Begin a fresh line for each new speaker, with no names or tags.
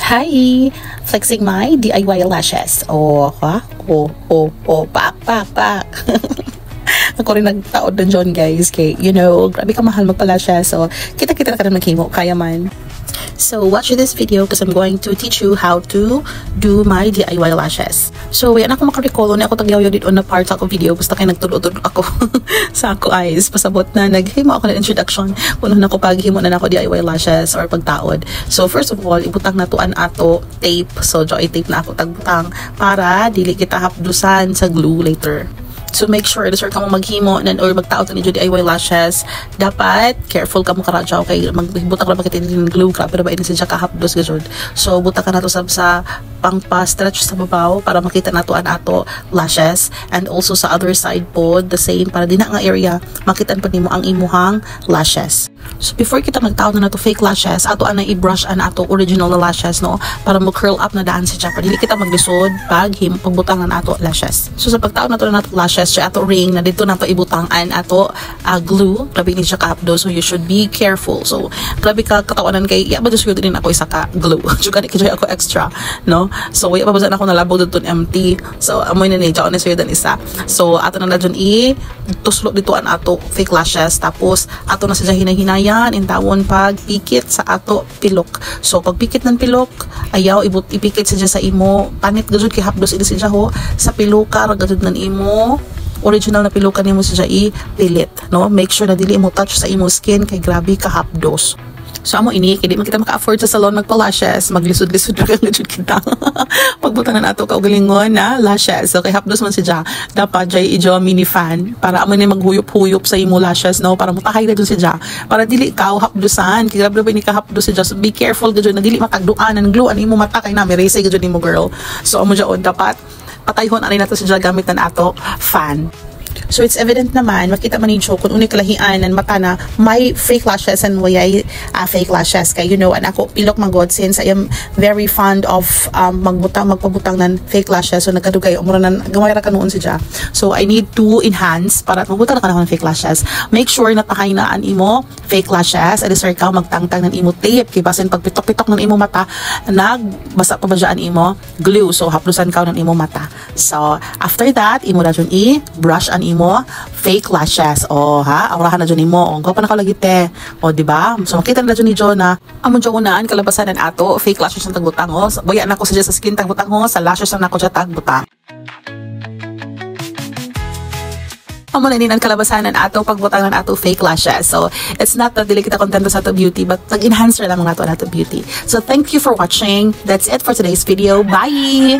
Hi! Flexing my DIY lashes. Pak. Ako rin nagtaod na dyan, guys. Kay, grabe ka mahal magpa-lashes. So, kita-kita ka na maghimo. Kaya man. So, watch this video because I'm going to teach you how to do my DIY lashes. So, yan ako makarecall na ako tagyaw dito na part ako video. Basta kayo nagtulod ako sa ako eyes. Pasabot na naghimo ako na introduction. Kung na ako paghimo na ako DIY lashes or pagtaod. So, first of all, ibutang na tuan ato tape. So, joy tape na ako tagbutang para dili kita hapdusan sa glue later. So make sure na sure ka mo maghimo or magtaot ni DIY lashes, dapat careful ka mo karadyaw kay magbutang ra bakit din glue grabe ra ba ini siya kahapdos gajud. So buta ka nato sa pang-stretch sa babaw para makita nato an ato lashes, and also sa other side po the same para din nga area makitan pa nimo ang imuhang lashes. So before kita magtaod na nato fake lashes, ato ana i-brush an ato original na lashes no para mo curl up na daan siya para dili kita maglisod pag pagbutang na nato lashes. So sa pagtaod nato na nato lashes siya ato ring na dito nato ibutangan ato glue, grabe ni siya kahapdo, so you should be careful. So grabe ka katawanan kay ba siguro din ako isa ka glue juga ni kay ako extra no. So waya pa ako nalabog dito empty, so amoy na ni jaon ni suyo dan isa. So ato na dyan tuslo dito an ato fake lashes, tapos ato na siya hinahinayan intawon pag pikit sa ato pilok. So pag pikit ng pilok ayaw ipikit siya sa imo panit gajud kay hapdos ini siya ho sa piluka ra gajud nan imo original na pilukan nimo siya ipilit no. Make sure na dili mo touch sa imo skin kay grabe ka hapdos. So amo ini kay di man kita maka-afford sa salon magpa-lashes, maglisod-lisod ra gajud kita. Pagbutan na nato kaugalingon na lashes. So kay hapdos man siya, dapat jay ijo mini fan para amo ni maghuyop-huyop sa imo lashes no, para mutahay na dun siya. Para dili ka hapdusan, kay grabe ba ni ka hapdos siya. So be careful gajud na dili matagduan ang glue an imo mata kay na merese gajud nimo girl. So amo jaon dapat patayhon ani nato siya gamit na ato fan. So it's evident naman, makita man ninyo kung unay kalahian ng mata na may fake lashes and wayay fake lashes. Kaya and ako pilok magod since I am very fond of magpabutang ng fake lashes. So nagkadugay, umura na gamay ra kanuon siya. So I need to enhance para magbutang na ka ng fake lashes. Make sure na tahay na an imo fake lashes. Adi sir ka magtangtang ng imo tape. Kaya basin pag pitok-pitok ng imo mata, nagbasa pa ba dyan imo glue. So haplusan ka ng imo mata. So after that, imo na dyan i-brush an imo fake lashes. Aurahan na dyan mo. Gwa pa nakalagi te. Diba? So makita na dyan ni Jo na amon dyan unaan kalabasan ng ato fake lashes ng tagbutang ho. Baya na ko sa skin tagbutang ho. Sa lashes na ako dyan tagbutang. Amo na ninan kalabasan ng ato pagbutang ng ato fake lashes. So it's not that dili kita kontento sa ato beauty, but nag-enhance lang ang ato beauty. So thank you for watching. That's it for today's video. Bye!